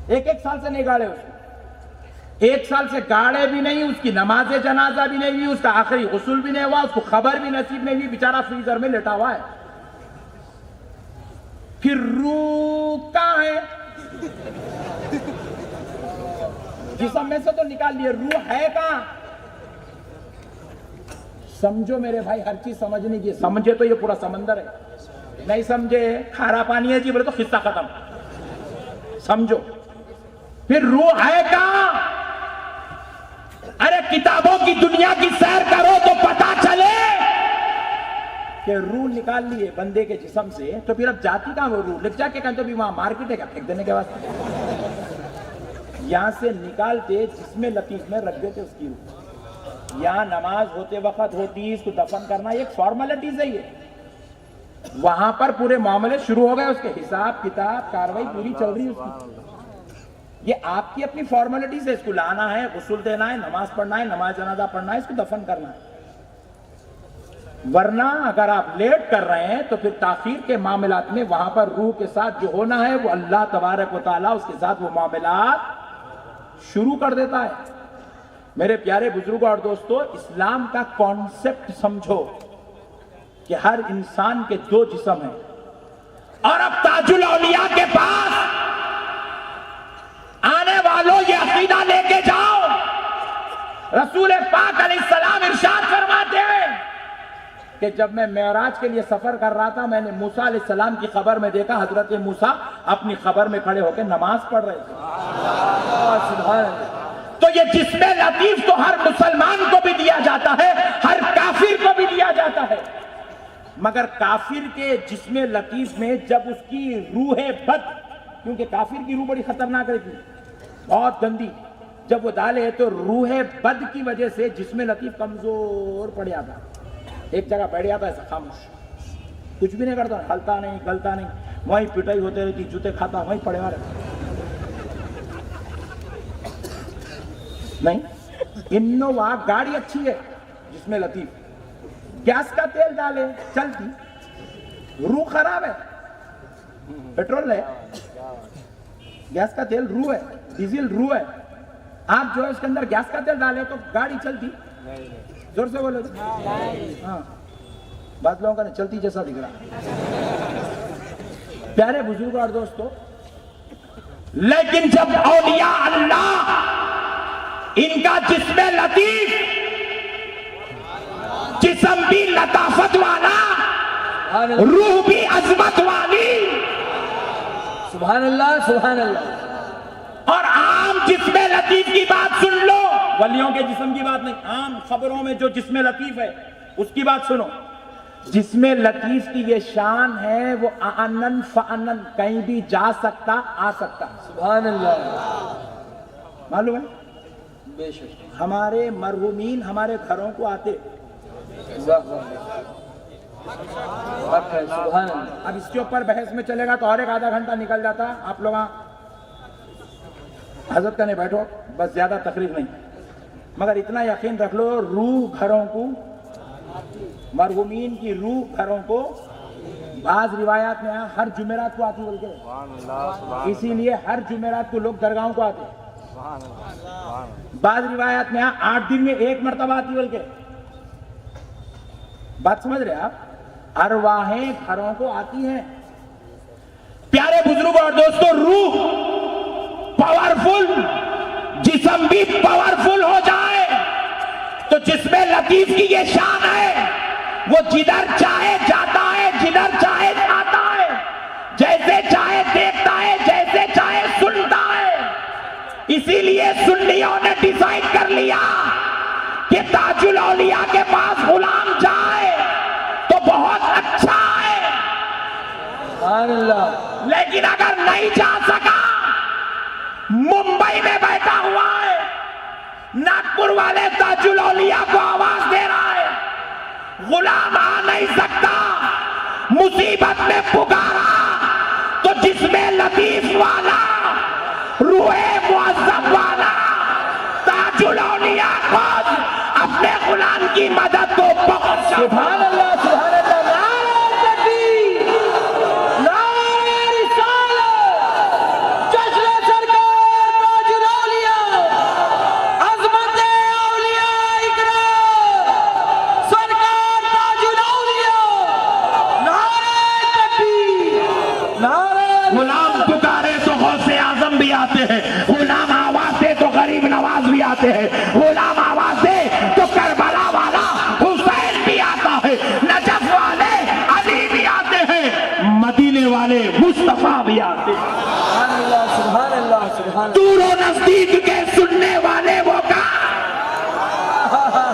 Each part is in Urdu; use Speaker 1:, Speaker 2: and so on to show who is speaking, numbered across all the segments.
Speaker 1: ایک سال سے نہیں گاڑے اس کو، 1 سال سے گاڑے بھی نہیں، اس کی نماز جنازہ بھی نہیں ہوئی، اس کا آخری غسل بھی نہیں ہوا، اس کو خبر بھی نصیب نہیں ہوئی، بیچارہ فریزر میں لیٹا ہوا ہے. پھر روح کہاں ہے؟ جسم میں سے تو نکال لیے، روح ہے کہاں؟ سمجھو میرے بھائی، ہر چیز سمجھنے کی، سمجھے تو یہ پورا سمندر ہے، نہیں سمجھے کھارا پانی ہے جی بولے تو قصہ ختم. سمجھو پھر روح ہے کہاں؟ ارے کتابوں کی دنیا کی سیر کرو تو پتا چلے کہ روح نکال لیے بندے کے جسم سے، تو پھر اب جاتی کہاں وہ روح؟ لکھ جا کے کہیں تو بھی وہاں مارکیٹ ہے کیا پھینک دینے کے واسطے؟ یہاں سے نکالتے جسم لطیف میں رکھ دیتے اس کی روح. یہاں نماز ہوتے وقت ہوتی، اس کو دفن کرنا ایک فارمیلٹیز ہے. یہ وہاں پر پورے معاملے شروع ہو گئے، اس کے حساب کتاب کاروائی پوری چل رہی ہے اس کی. یہ آپ کی اپنی فارمیلٹیز ہے، اس کو لانا ہے، غسل دینا ہے، نماز پڑھنا ہے، نماز جنازہ پڑھنا ہے، اس کو دفن کرنا ہے. ورنہ اگر آپ لیٹ کر رہے ہیں تو پھر تاخیر کے معاملات میں وہاں پر روح کے ساتھ جو ہونا ہے وہ اللہ تبارک و تعالیٰ اس کے ساتھ وہ معاملات شروع کر دیتا ہے. میرے پیارے بزرگوں اور دوستو، اسلام کا کانسیپٹ سمجھو کہ ہر انسان کے 2 جسم ہیں. اور اب تاج الاولیاء کے پاس آنے والوں یہ عقیدہ لے کے جاؤ، رسول پاک علیہ السلام ارشاد فرماتے ہیں کہ جب میں معراج کے لیے سفر کر رہا تھا، میں نے موسیٰ علیہ السلام کی خبر میں دیکھا، حضرت موسیٰ اپنی خبر میں کھڑے ہو کے نماز پڑھ رہے تھے. سبحان اللہ. تو یہ جسم لطیف تو ہر مسلمان کو بھی دیا جاتا ہے، ہر کافر کو بھی دیا جاتا ہے. مگر کافر کے جسم لطیف میں جب اس کی روح بد، کیونکہ کافر کی روح بڑی خطرناک رہتی ہے، بہت گندی، جب وہ ڈالے تو روح بد کی وجہ سے جسم لطیف کمزور پڑ جاتا، ایک جگہ بیٹھ جاتا ہے خاموش، کچھ بھی نہیں کرتا، ہلتا نہیں گلتا نہیں، وہیں پٹائی ہوتے رہتی، جوتے کھاتا وہیں پڑے ہوئے رہتا. نہیں، انووا گاڑی اچھی ہے، جس میں لطیف، گیس کا تیل ڈالے چلتی، روح خراب ہے. پیٹرول ہے، گیس کا تیل روح ہے، ڈیزل روح ہے. آپ جو ہے اس کے اندر گیس کا تیل ڈالے تو گاڑی چلتی؟ زور سے بولو. ہاں، بعض لوگوں کا نہیں چلتی جیسا دکھ رہا. پیارے بزرگوں اور دوستو، لیکن جب اولیاء اللہ ان کا جسم لطیف، جسم بھی لطافت والا، روح بھی عظمت والی،
Speaker 2: سبحان اللہ سبحان اللہ.
Speaker 1: اور عام جسم لطیف کی بات سن لو، ولیوں کے جسم کی بات نہیں، عام خبروں میں جو جسم لطیف ہے اس کی بات سنو. جسم لطیف کی یہ شان ہے، وہ آنن فانن، کہیں بھی جا سکتا آ سکتا.
Speaker 2: سبحان اللہ.
Speaker 1: معلوم ہے
Speaker 2: بے شک.
Speaker 1: ہمارے مرحومین ہمارے گھروں کو آتے،
Speaker 2: سبحان اللہ.
Speaker 1: اب اس کے اوپر بحث میں چلے گا تو اور ایک آدھا گھنٹہ نکل جاتا. آپ لوگ حضرت کرنے بیٹھو، بس زیادہ تقریر نہیں، مگر اتنا یقین رکھ لو، روح گھروں کو، مرحومین کی روح گھروں کو، بعض روایات میں ہر جمعرات کو آتی، بلکہ اسی لیے ہر جمعرات کو لوگ درگاہوں کو آتے. بعض روایات میں 8 دن میں 1 مرتبہ آتی، بلکہ بات سمجھ رہے آپ، ارواحیں گھروں کو آتی ہیں. پیارے بزرگوں اور دوستوں، روح پاورفل، جسم بھی پاورفل ہو جائے تو جسم لطیف کی یہ شان ہے، وہ جدھر چاہے جاتا ہے، جدھر چاہے آتا ہے، جیسے چاہے دیکھتا ہے، جیسے چاہے سنتا ہے. اسی لیے سنیوں نے ڈیسائیڈ کر لیا کہ تاج الاولیاء کے پاس غلام جائے تو بہت اچھا ہے،
Speaker 2: سبحان اللہ.
Speaker 1: لیکن اگر نہیں جا سکا، ممبئی میں بیٹھا ہوا ہے، ناگپور والے تاج الاولیاء کو آواز دے رہا ہے، غلام آ نہیں سکتا، مصیبت میں پکارا تو جسم لطیف والا، روح معظم والا تاج الاولیاء خود اپنے غلام کی مدد کو پہنچا.
Speaker 2: سبحان اللہ سبحان اللہ. نعرہ تکبیر، نعرہ رسالت، جشن سرکار
Speaker 1: آتے ہیں، غلام آواز دے تو غریب نواز بھی آتے ہیں، غلام آواز دے تو کربلا والا حسین بھی آتا ہے، نجف والے علی بھی آتے ہیں، مدینے والے مصطفیٰ بھی آتے ہیں۔
Speaker 2: سبحان اللہ سبحان اللہ سبحان اللہ۔
Speaker 1: دور و نزدیک کے سننے والے وہ کان،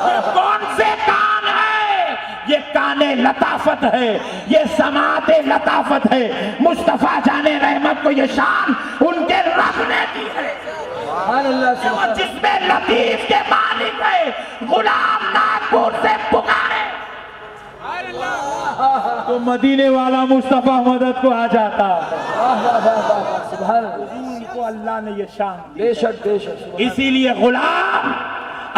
Speaker 1: یہ کون سے کان ہے؟ یہ کان لطافت ہے، یہ سماعت لطافت ہے۔ مصطفیٰ جان رحمت کو یہ شان ان کے رب نے دی ہے،
Speaker 2: سبحان اللہ سبحان
Speaker 1: اور
Speaker 2: اللہ۔
Speaker 1: جس میں لطیف کے مالک ہے، غلام ناگپور سے پکارے تو مدینے والا مصطفیٰ مدد کو آ جاتا ہے۔
Speaker 2: واہ واہ واہ واہ، سبحان اللہ۔
Speaker 1: حضور کو اللہ نے یہ شان دی۔
Speaker 2: بے شک بے شک سبحان
Speaker 1: اسی لیے غلام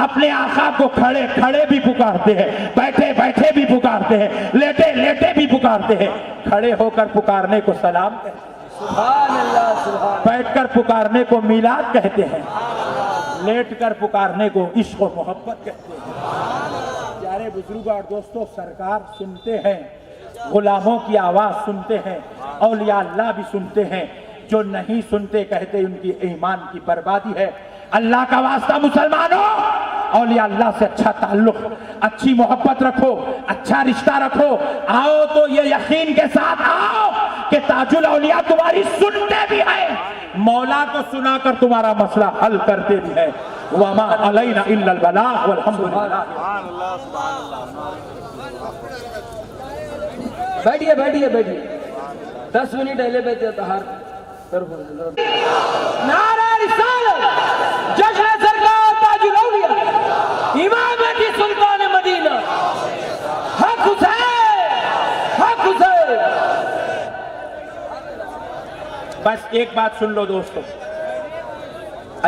Speaker 1: اپنے آقا کو کھڑے کھڑے بھی پکارتے ہیں، بیٹھے بیٹھے بھی پکارتے ہیں، لیٹے لیٹے بھی پکارتے ہیں۔ کھڑے ہو کر پکارنے کو سلام کہتے ہیں،
Speaker 2: سبحان اللہ سبحان
Speaker 1: بیٹھ کر پکارنے کو میلاد کہتے ہیں، لیٹ کر پکارنے کو عشق و محبت کہتے ہیں۔ پیارے بزرگوں اور دوستوں، سرکار سنتے ہیں، غلاموں کی آواز سنتے ہیں، اولیاء اللہ بھی سنتے ہیں۔ جو نہیں سنتے کہتے ان کی ایمان کی بربادی ہے۔ اللہ کا واسطہ مسلمانوں، اولیاء اللہ سے اچھا تعلق، اچھی محبت رکھو، اچھا رشتہ رکھو۔ آؤ تو یہ یقین کے ساتھ آؤ کہ تاج الاولیاء تمہاری سنتے بھی ہیں، مولا کو سنا کر تمہارا مسئلہ حل کرتے بھی ہیں۔ وَمَا عَلَيْنَا إِلَّا الْبَلَاغُ وَالْحَمْدُ لِلَّهِ۔
Speaker 2: بیٹھیے بیٹھیے بیٹھیے، 10 منٹ اہل بیت اطہار نعرہ رسالت، جشن سرکار تاج الاولیاء، امام مہدی سلطان مدینہ، حق حسین، حق حسین۔
Speaker 1: بس ایک بات سن لو دوستو،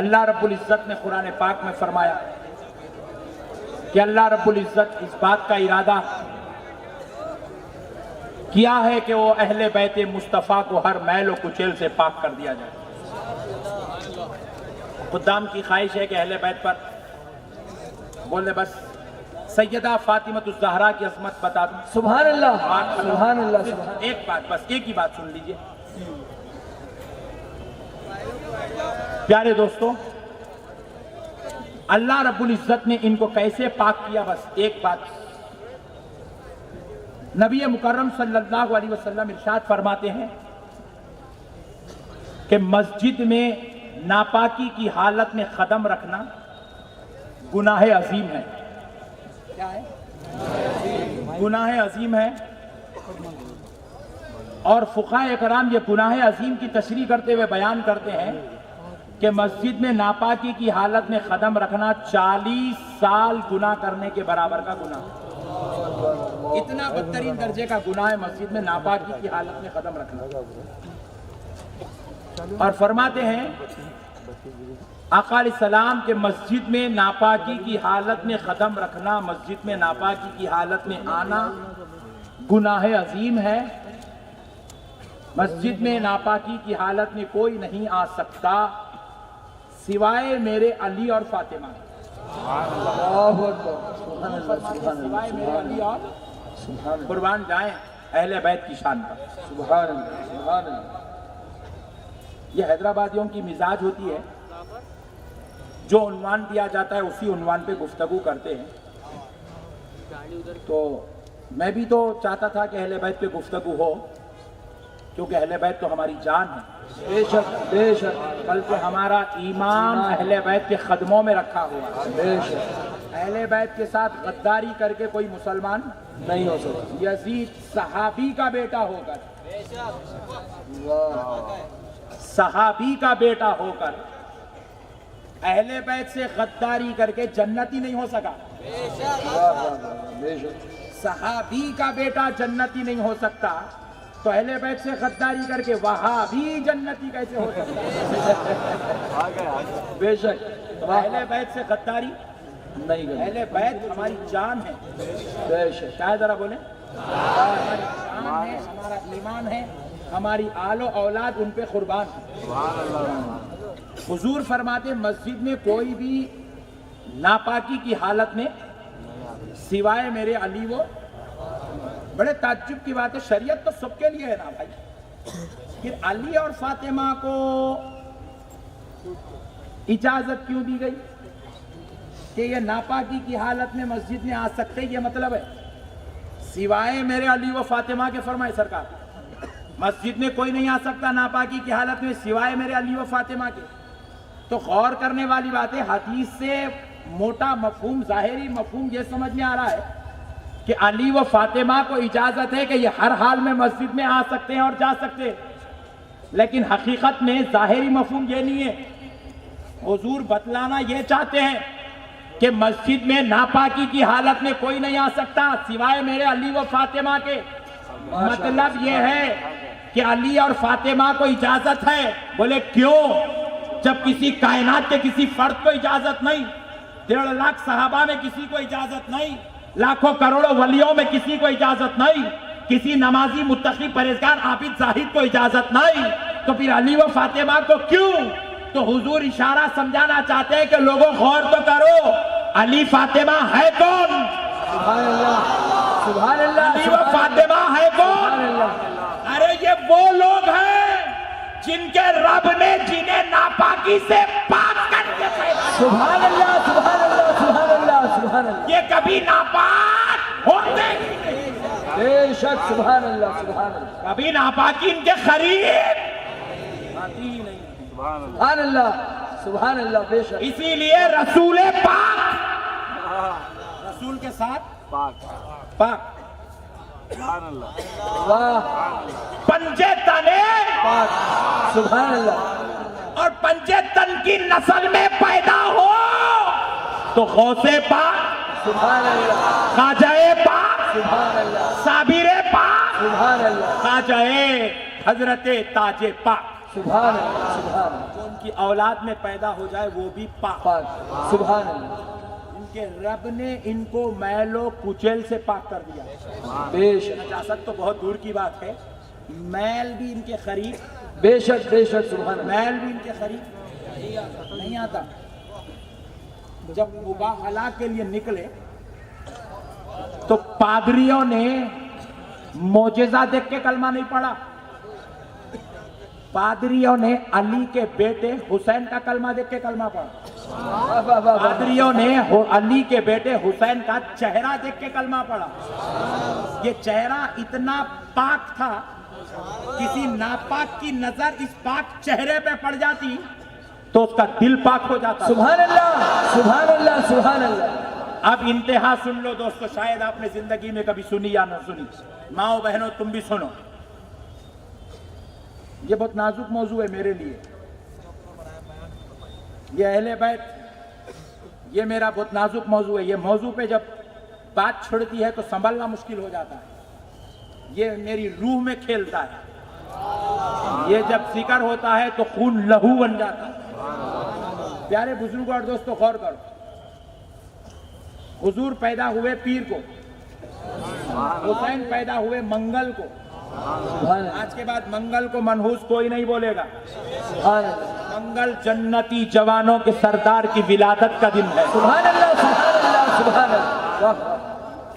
Speaker 1: اللہ رب العزت نے قرآن پاک میں فرمایا کہ اللہ رب العزت اس بات کا ارادہ کیا ہے کہ وہ اہل بیت مصطفیٰ کو ہر میل و کچیل سے پاک کر دیا جائے۔ خدام کی خواہش ہے کہ اہل بیت پر بول دے بس سیدہ فاطمہ الزہرا کی عظمت بتا دوں۔
Speaker 2: سبحان اللہ
Speaker 1: بات کرو۔
Speaker 2: سبحان اللہ سبحان
Speaker 1: ایک بات، بس ایک ہی بات سن لیجئے۔ پیارے دوستو، اللہ رب العزت نے ان کو کیسے پاک کیا، بس ایک بات۔ نبی مکرم صلی اللہ علیہ وسلم ارشاد فرماتے ہیں کہ مسجد میں ناپاکی کی حالت میں قدم رکھنا گناہ عظیم ہے۔ کیا ہے؟ گناہ عظیم ہے۔ اور فقہاء اکرام یہ گناہ عظیم کی تشریح کرتے ہوئے بیان کرتے ہیں کہ مسجد میں ناپاکی کی حالت میں قدم رکھنا 40 سال گناہ کرنے کے برابر کا گناہ، اتنا بدترین درجے کا گناہ ہے مسجد میں ناپاکی کی حالت میں قدم رکھنا۔ اور فرماتے ہیں آقا علیہ السلام کہ مسجد میں ناپاکی کی حالت میں قدم رکھنا، مسجد میں ناپاکی کی حالت میں آنا گناہ عظیم ہے۔ مسجد میں ناپاکی کی حالت میں کوئی نہیں آ سکتا سوائے میرے علی اور فاطمہ،
Speaker 2: اللہ اکبر، سبحان اللہ سبحان
Speaker 1: سوائے میرے
Speaker 2: اللہ
Speaker 1: علی اور
Speaker 2: سبحان اللہ
Speaker 1: قربان جائیں اہل بیت کی شان پر۔
Speaker 2: سبحان اللہ سبحان اللہ۔
Speaker 1: یہ حیدرآبادیوں کی مزاج ہوتی ہے، جو عنوان دیا جاتا ہے اسی عنوان پہ گفتگو کرتے ہیں۔ تو میں بھی تو چاہتا تھا کہ اہل بیت پہ گفتگو ہو، کیونکہ اہل بیت تو ہماری جان ہے،
Speaker 2: بے شک بے شک
Speaker 1: بلکہ ہمارا ایمان اہل بیت کے قدموں میں رکھا ہوا ہے۔
Speaker 2: بے شک
Speaker 1: اہل بیت کے ساتھ غداری کر کے کوئی مسلمان
Speaker 2: نہیں ہو سکتا۔
Speaker 1: یزید صحابی کا بیٹا ہو کر،
Speaker 2: واہ
Speaker 1: صحابی کا بیٹا ہو کر اہل بیت سے غداری کر کے جنتی نہیں ہو سکا۔
Speaker 2: واہ واہ، بے شک
Speaker 1: صحابی کا بیٹا جنتی نہیں ہو سکتا، تو اہل بیت سے غداری کر کے وہابی جنتی کیسے ہو سکتا؟
Speaker 2: بے شک
Speaker 1: تو اہل بیت سے غداری،
Speaker 2: نہیں کرنا،
Speaker 1: اہل بیت ہماری جان ہے۔
Speaker 2: بے شک
Speaker 1: کیا ہے ذرا بولیں؟ ہماری جان ہے، ہمارا ایمان ہے، ہماری آل و اولاد ان پہ قربان ہے۔ حضور فرماتے مسجد میں کوئی بھی ناپاکی کی حالت میں سوائے میرے علی وہ، بڑے تعجب کی بات ہے، شریعت تو سب کے لیے ہے نا بھائی، پھر علی اور فاطمہ کو اجازت کیوں دی گئی کہ یہ ناپاکی کی حالت میں مسجد میں آ سکتے؟ یہ مطلب ہے سوائے میرے علی و فاطمہ کے، فرمائے سرکار مسجد میں کوئی نہیں آ سکتا ناپاکی کی حالت میں سوائے میرے علی و فاطمہ کے؟ تو غور کرنے والی بات ہے، حدیث سے موٹا مفہوم، ظاہری مفہوم یہ سمجھ میں آ رہا ہے کہ علی و فاطمہ کو اجازت ہے کہ یہ ہر حال میں مسجد میں آ سکتے ہیں اور جا سکتے ہیں، لیکن حقیقت میں ظاہری مفہوم یہ نہیں ہے۔ حضور بتلانا یہ چاہتے ہیں کہ مسجد میں ناپاکی کی حالت میں کوئی نہیں آ سکتا سوائے میرے علی و فاطمہ کے۔ مطلب یہ ہے کہ علی اور فاطمہ کو اجازت ہے۔ بولے کیوں؟ جب کسی کائنات کے کسی فرد کو اجازت نہیں، 1.5 لاکھ صحابہ میں کسی کو اجازت نہیں، لاکھوں کروڑوں ولیوں میں کسی کو اجازت نہیں، کسی نمازی متقی پرہیزگار عابد زاہد کو اجازت نہیں، تو پھر علی و فاطمہ کو کیوں؟ تو حضور اشارہ سمجھانا چاہتے ہیں کہ لوگوں غور تو کرو، علی فاطمہ ہے کون؟
Speaker 2: سبحان اللہ، سبحان اللہ،
Speaker 1: علی و فاطمہ ہے کون؟ ارے یہ وہ لوگ ہیں جن کے رب نے جنہیں ناپاکی سے پاک کر کے پیدا کیا۔
Speaker 2: سبحان اللہ، سبحان اللہ، سبحان اللہ، سبحان اللہ،
Speaker 1: یہ کبھی ناپاک ہوتے ہی نہیں،
Speaker 2: بے شک، سبحان اللہ، سبحان اللہ،
Speaker 1: کبھی ناپاکی ان کے قریب آتی ہی نہیں۔
Speaker 2: سبحان اللہ، سبحان اللہ، بے شک،
Speaker 1: اسی لیے رسول پاک، رسول کے ساتھ پاک،
Speaker 2: واہ،
Speaker 1: پنجے تنے
Speaker 2: پاک، سبحان اللہ،
Speaker 1: اور پنجے تن کی نسل میں پیدا ہو تو غوث پاک،
Speaker 2: سبحان اللہ،
Speaker 1: خواجہ پاک،
Speaker 2: سبحان اللہ،
Speaker 1: صابر پاک،
Speaker 2: سبحان اللہ،
Speaker 1: خواجہ حضرت تاج پاک،
Speaker 2: سبحان اللہ، سبحان اللہ،
Speaker 1: جو ان کی اولاد میں پیدا ہو جائے وہ بھی پاک۔
Speaker 2: پاک، سبحان اللہ،
Speaker 1: ان کے رب نے ان کو میل و کچیل سے پاک کر دیا۔
Speaker 2: بے شک،
Speaker 1: نجاست تو بہت دور کی بات ہے، میل بھی ان کے قریب،
Speaker 2: بے شک، بے شک، سبحان اللہ،
Speaker 1: میل بھی ان کے قریب نہیں آتا۔ جب مباہلہ کے لیے نکلے تو پادریوں نے معجزہ دیکھ کے کلمہ نہیں پڑھا، پادریوں نے علی کے بیٹے حسین کا کلمہ دیکھ کے کلمہ پڑھا،
Speaker 2: واہ، واہ، واہ،
Speaker 1: پادریوں نے علی کے بیٹے حسین کا چہرہ دیکھ کے کلمہ پڑھا۔ یہ چہرہ اتنا پاک تھا، کسی ناپاک کی نظر اس پاک چہرے پہ پڑ جاتی تو اس کا دل پاک ہو جاتا۔
Speaker 2: سبحان اللہ، سبحان اللہ، سبحان اللہ،
Speaker 1: اب انتہا سن لو دوستو، شاید آپ نے زندگی میں کبھی سنی یا نہ سنی، ماؤں بہنوں تم بھی سنو، یہ بہت نازک موضوع ہے میرے لیے، یہ اہل بیت، یہ میرا بہت نازک موضوع ہے۔ یہ موضوع پہ جب بات چھڑتی ہے تو سنبھلنا مشکل ہو جاتا ہے، یہ میری روح میں کھیلتا ہے، یہ جب ذکر ہوتا ہے تو خون لہو بن جاتا ہے۔ پیارے بزرگوں اور دوستو غور کرو، حضور پیدا ہوئے پیر کو، حسین پیدا ہوئے منگل کو،
Speaker 2: سبحان اللہ،
Speaker 1: آج کے بعد منگل کو منحوس کوئی نہیں بولے گا،
Speaker 2: سبحان اللہ،
Speaker 1: منگل جنتی جوانوں کے سردار کی ولادت کا دن ہے،
Speaker 2: سبحان اللہ، سبحان اللہ، سبحان اللہ، واہ،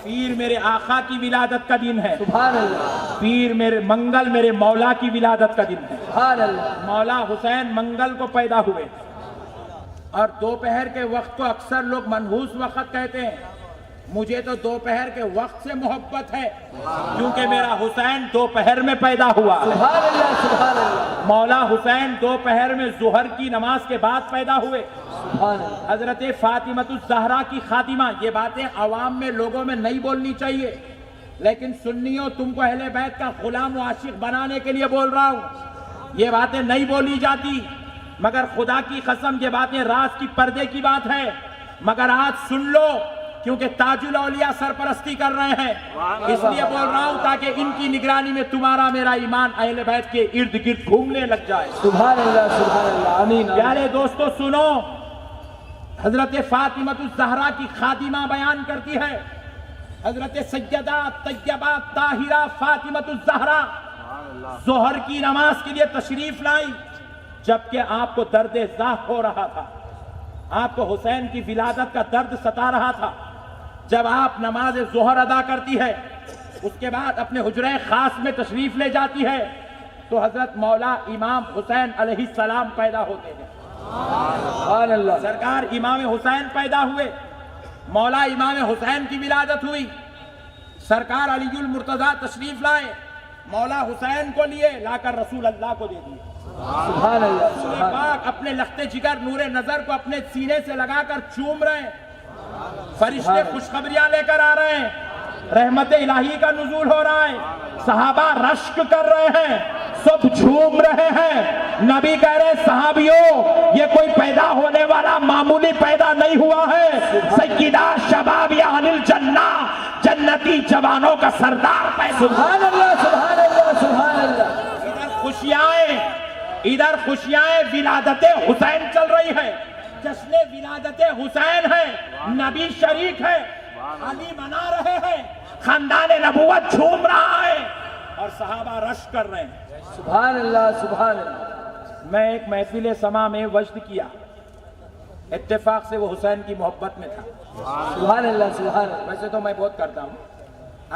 Speaker 1: پیر میرے آقا کی ولادت کا دن ہے،
Speaker 2: سبحان اللہ،
Speaker 1: پیر میرے منگل میرے مولا کی ولادت کا دن ہے۔
Speaker 2: سبحان اللہ،
Speaker 1: مولا حسین منگل کو پیدا ہوئے، اور دوپہر کے وقت کو اکثر لوگ منحوس وقت کہتے ہیں، مجھے تو دوپہر کے وقت سے محبت ہے کیونکہ میرا حسین دوپہر میں پیدا ہوا۔
Speaker 2: سبحان اللہ، سبحان اللہ،
Speaker 1: مولا حسین دوپہر میں ظہر کی نماز کے بعد پیدا ہوئے،
Speaker 2: سبحان اللہ،
Speaker 1: حضرت فاطمہ الزہرا کی خاتمہ۔ یہ باتیں عوام میں لوگوں میں نہیں بولنی چاہیے، لیکن سنیو تم کو اہل بیت کا غلام و عاشق بنانے کے لیے بول رہا ہوں، یہ باتیں نہیں بولی جاتی، مگر خدا کی قسم یہ باتیں راز کی پردے کی بات ہے، مگر آج سن لو کیونکہ تاج الاولیاء سرپرستی کر رہے ہیں، اس لیے بول رہا ہوں تاکہ ان کی نگرانی میں تمہارا میرا ایمان اہل بیت کے ارد گرد گھومنے لگ جائے۔
Speaker 2: سبحان اللہ، سبحان اللہ، آمین، آمین،
Speaker 1: پیارے دوستو سنو، حضرت فاطمہ الزہرا کی خادمہ بیان کرتی ہے، حضرت سیدہ طیبہ طاہرہ فاطمہ الزہرا ظہر کی نماز کے لیے تشریف لائی، جبکہ آپ کو درد ذاق ہو رہا تھا، آپ کو حسین کی ولادت کا درد ستا رہا تھا۔ جب آپ نماز ظہر ادا کرتی ہے، اس کے بعد اپنے حجرہ خاص میں تشریف لے جاتی ہے، تو حضرت مولا امام حسین علیہ السلام پیدا ہوتے ہیں۔
Speaker 2: سبحان اللہ.
Speaker 1: سرکار امام حسین پیدا ہوئے, مولا امام حسین کی ولادت ہوئی, سرکار علی المرتضیٰ تشریف لائے, مولا حسین کو لیے لا کر رسول اللہ کو دے دیے.
Speaker 2: سبحان اللہ.
Speaker 1: رسول پاک اپنے لخت جگر نور نظر کو اپنے سینے سے لگا کر چوم رہے ہیں, فرشتے خوشخبریاں لے کر آ رہے ہیں, رحمت الہی کا نزول ہو رہا ہے, صحابہ رشک کر رہے ہیں, سب جھوم رہے ہیں. نبی کہہ رہے صحابیوں یہ کوئی پیدا ہونے والا معمولی پیدا نہیں ہوا ہے, سیدہ شباب اہل الجنہ, جنتی جوانوں کا سردار پیدا.
Speaker 2: سبحان اللہ. سبحان اللہ. سبحان اللہ.
Speaker 1: ادھر خوشیاں ولادت حسین چل رہی ہے, جشن ولادت حسین ہے, نبی شریک ہے, علی منا رہے ہیں, خاندان نبوت جھوم رہا ہے اور صحابہ رش کر رہے ہیں.
Speaker 2: سبحان اللہ. سبحان اللہ.
Speaker 1: میں ایک محفل سما میں وجد کیا, اتفاق سے وہ حسین کی محبت میں تھا.
Speaker 2: سبحان اللہ. سبحان اللہ.
Speaker 1: ویسے تو میں بہت کرتا ہوں,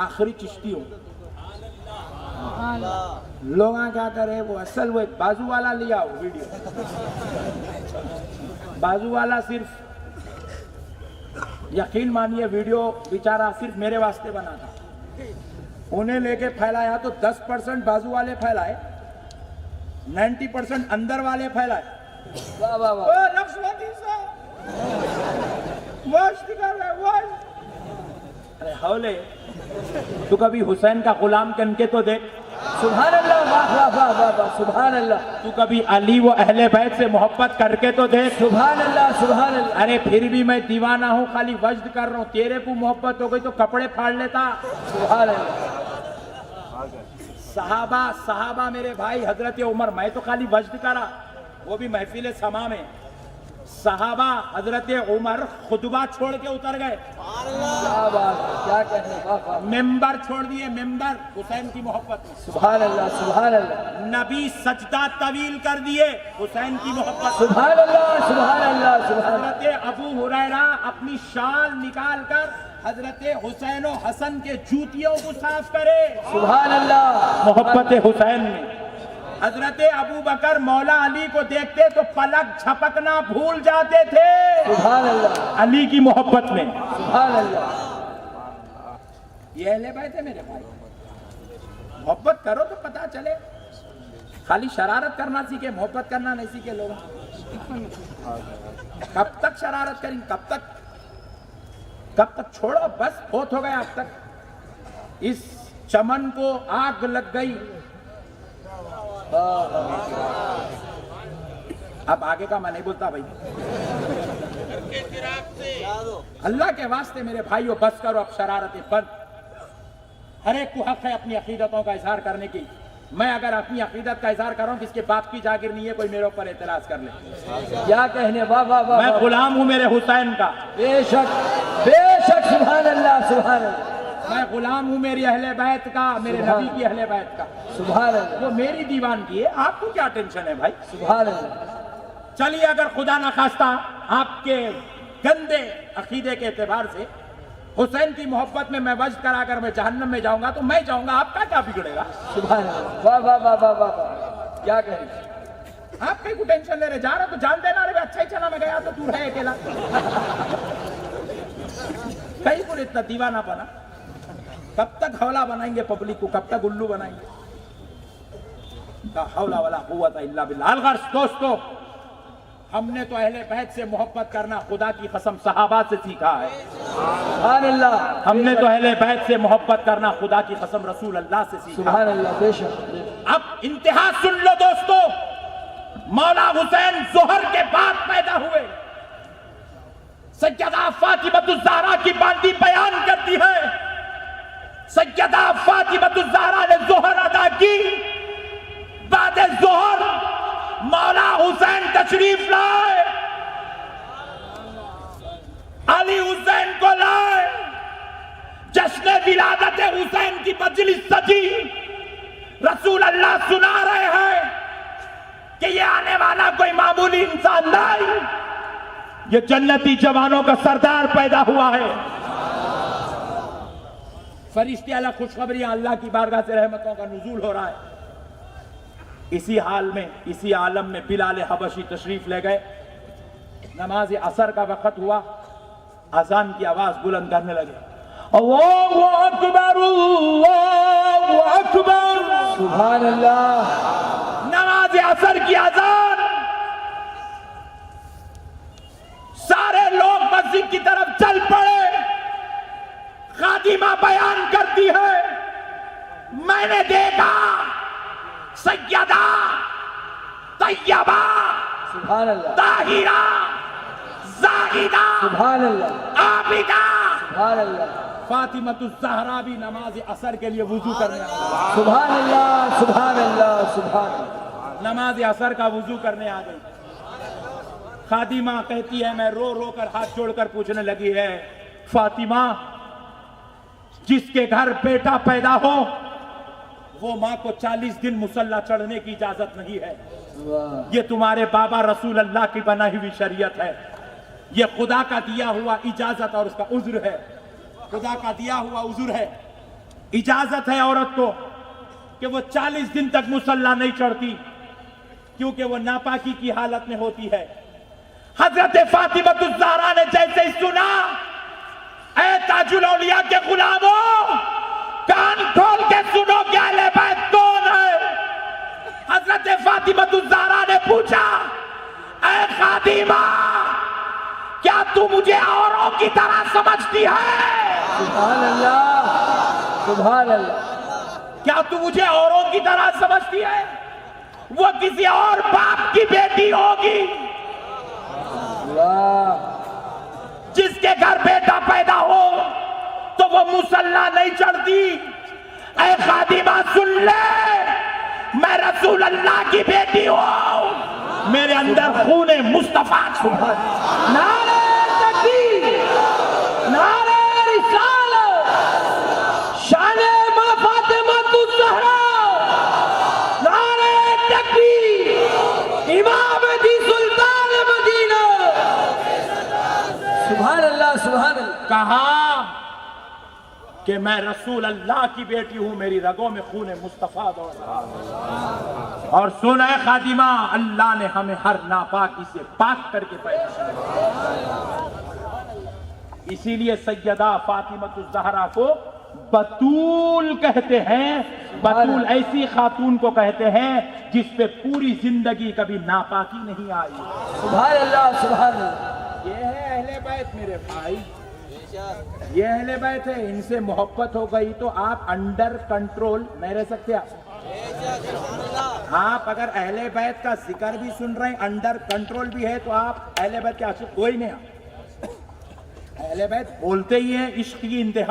Speaker 1: آخری چشتی ہوں. لوگ کیا کرے, وہ اصل وہ ایک بازو والا لیا ہو ویڈیو, بازو والا صرف یقین مانیے ویڈیو بیچارہ صرف میرے واسطے بنا تھا. انہیں لے کے پھیلایا تو 10% بازو والے پھیلائے, 90% اندر والے پھیلائے.
Speaker 2: واہ واہ واہ.
Speaker 1: ارے ہولے, تو کبھی حسین کا غلام کن کے تو دیکھ.
Speaker 2: سبحان اللہ. واہ واہ واہ واہ واہ. سبحان اللہ.
Speaker 1: تو کبھی علی و اہل بیت سے محبت کر کے تو دیکھ.
Speaker 2: سبحان اللہ. سبحان اللہ.
Speaker 1: ارے پھر بھی میں دیوانہ ہوں, خالی وجد کر رہا ہوں. تیرے کو محبت ہو گئی تو کپڑے پھاڑ لیتا.
Speaker 2: سبحان اللہ.
Speaker 1: صحابہ میرے بھائی, حضرت عمر, میں تو خالی وجد کرا, وہ بھی محفل سما میں. صحابہ حضرت عمر خطبہ چھوڑ کے اتر گئے,
Speaker 2: کیا بات ہے, کیا کہنے. واہ واہ.
Speaker 1: ممبر چھوڑ دیے, ممبر حسین کی محبت میں.
Speaker 2: سبحان اللہ. سبحان اللہ.
Speaker 1: نبی سجدہ طویل کر دیے حسین کی محبت میں.
Speaker 2: سبحان اللہ. سبحان اللہ. سبحان اللہ.
Speaker 1: حضرت ابو ہریرہ اپنی شال نکال کر حضرت حسین و حسن کے جوتیوں کو صاف کرے.
Speaker 2: سبحان اللہ.
Speaker 1: محبت حسین میں. حضرت ابو بکر مولا علی کو دیکھتے تو پلک جھپکنا بھول جاتے تھے.
Speaker 2: سبحان اللہ.
Speaker 1: علی کی محبت میں.
Speaker 2: سبحان اللہ.
Speaker 1: یہ اہل بیت ہے میرے بھائی, محبت کرو تو پتا چلے. خالی شرارت کرنا سیکھے, محبت کرنا نہیں سیکھے لوگ. کب تک شرارت کریں, کب تک چھوڑو, بس بہت ہو گیا اب تک. اس چمن کو آگ لگ گئی, اب آگے کا میں نہیں بولتا بھائی. اللہ کے واسطے میرے بھائیو بس کرو اب شرارتیں بند. ہر ایک کو حق ہے اپنی عقیدتوں کا اظہار کرنے کی. میں اگر اپنی عقیدت کا اظہار کروں, کس کے باپ کی جاگیر نہیں ہے, کوئی میرے اوپر اعتراض کر لے.
Speaker 2: کیا کہنے. واہ واہ واہ.
Speaker 1: میں غلام ہوں میرے حسین کا,
Speaker 2: بے شک بے شک. سبحان اللہ. سبحان اللہ.
Speaker 1: میں غلام ہوں میری اہل بیت کا, میرے نبی کی اہل بیت کا.
Speaker 2: سبحان اللہ.
Speaker 1: وہ میری دیوان کی ہے, آپ کو کیا ٹینشن ہے بھائی.
Speaker 2: سبحان اللہ.
Speaker 1: چلیے اگر خدا نخواستہ آپ کے گندے عقیدے کے اعتبار سے حسین کی محبت میں وجد کرا کر میں جہنم میں جاؤں گا تو میں جاؤں گا, آپ کا کیا بگڑے گا.
Speaker 2: سبحان اللہ. واہ واہ واہ واہ واہ. کیا کہنے.
Speaker 1: آپ کہیں کو ٹینشن لے رہے, جا رہے تو جان دینا رہے, اچھا ہی چلا, میں گیا تو دور ہے اکیلا. کہیں کو اتنا دیوانہ بنا, کب تک حوالہ بنائیں گے پبلک کو, کب تک الو بنائیں گے. لا حول ولا قوت الا باللہ. الغرض دوستو, ہم نے تو اہل بیت سے محبت کرنا خدا کی قسم صحابہ سے سیکھا ہے.
Speaker 2: سبحان اللہ.
Speaker 1: ہم نے تو اہل بیت سے محبت کرنا خدا کی قسم رسول اللہ سے سیکھا.
Speaker 2: سبحان اللہ. بے شک.
Speaker 1: اب انتہا سن لو دوستو, مولا حسین ظہر کے بعد پیدا ہوئے. سیدہ فاطمہ الزہرا کی باندی بیان کرتی ہے, سیدہ فاطمہ الزہرا نے ظہر ادا کی, بعد ظہر مولا حسین تشریف لائے, علی حسین کو لائے, جشن ولادت حسین کی مجلس سجی. رسول اللہ سنا رہے ہیں کہ یہ آنے والا کوئی معمولی انسان نہیں, یہ جنتی جوانوں کا سردار پیدا ہوا ہے. فرشتے اللہ خوشخبریاں, اللہ کی بارگاہ سے رحمتوں کا نزول ہو رہا ہے. اسی حال میں, اسی عالم میں بلال حبشی تشریف لے گئے. نماز عصر کا وقت ہوا، اذان کی آواز بلند کرنے لگے، اللہ اکبر اللہ اکبر،
Speaker 2: سبحان اللہ،
Speaker 1: نماز عصر کی اذان، سارے لوگ مسجد کی طرف چل پڑے۔ خادمہ بیان کرتی ہے، میں نے دیکھا سیدہ طیبہ
Speaker 2: سبحان اللہ،
Speaker 1: طاہرہ زاہدہ
Speaker 2: سبحان اللہ،
Speaker 1: عابدہ
Speaker 2: سبحان اللہ،
Speaker 1: فاطمۃ الزہرا بھی نماز عصر کے لیے وضو کرنے آ گئی۔
Speaker 2: سبحان اللہ، سبحان اللہ، سبحان اللہ،
Speaker 1: نماز عصر کا وضو کرنے آ گئی۔ خادمہ کہتی ہے، میں رو رو کر ہاتھ جوڑ کر پوچھنے لگی ہے، فاطمہ جس کے گھر بیٹا پیدا ہو وہ ماں کو 40 دن مصلی چڑھنے کی اجازت نہیں ہے، یہ تمہارے بابا رسول اللہ کی بنائی ہوئی شریعت ہے، یہ خدا کا دیا ہوا اجازت اور اس کا عذر ہے، خدا کا دیا ہوا عذر ہے، اجازت ہے عورت کو کہ وہ 40 دن تک مصلی نہیں چڑھتی کیونکہ وہ ناپاکی کی حالت میں ہوتی ہے۔ حضرت فاطمہ الزہرا نے جیسے ہی سنا، اے تاج الاولیاء کے غلاموں کان کھول کے سنو کہ اہل بیت کون ہے۔ حضرت فاطمہ الزہرا نے پوچھا، اے خادمہ کیا تو مجھے اوروں کی طرح سمجھتی ہے؟
Speaker 2: سبحان اللہ، سبحان اللہ،
Speaker 1: کیا تو مجھے اوروں کی طرح سمجھتی ہے؟ وہ کسی اور باپ کی بیٹی ہوگی
Speaker 2: اللہ،
Speaker 1: جس کے گھر بیٹا پیدا ہو تو وہ مصلی نہیں چڑھتی۔ اے خادمہ سن لے، میں رسول اللہ کی بیٹی ہوں، میرے اندر خون مصطفیٰ ہے۔
Speaker 2: نعرہ تکبیر، نعرہ رسالت، شان ماں فاطمہ الزہرا، نعرہ تکبیر، امام دی سلطان مدینہ، سبحان اللہ، سبحان اللہ،
Speaker 1: کہا کہ میں رسول اللہ کی بیٹی ہوں، میری رگوں میں خون مصطفیٰ دوڑ رہا ہے۔ اور سنا ہے خادمہ، اللہ نے ہمیں ہر ناپاکی سے پاک کر کے پیدا کیا، اسی لیے سیدہ فاطمہ الزہرا کو بطول کہتے ہیں۔ بطول ایسی خاتون کو کہتے ہیں جس پہ پوری زندگی کبھی ناپاکی نہیں آئی۔
Speaker 2: سبحان اللہ، سبحان اللہ،
Speaker 1: یہ ہے اہل بیت میرے بھائی، یہ اہل بیت ہے، ان سے محبت ہو گئی تو آپ انڈر کنٹرول نہیں رہ سکتے۔ آپ اگر اہل بیت کا ذکر بھی سن رہے ہیں، انڈر کنٹرول بھی ہے، تو آپ اہل بیت کے عاشق کوئی نہیں۔ اہل بیت بولتے ہی ہیں عشق کی انتہا۔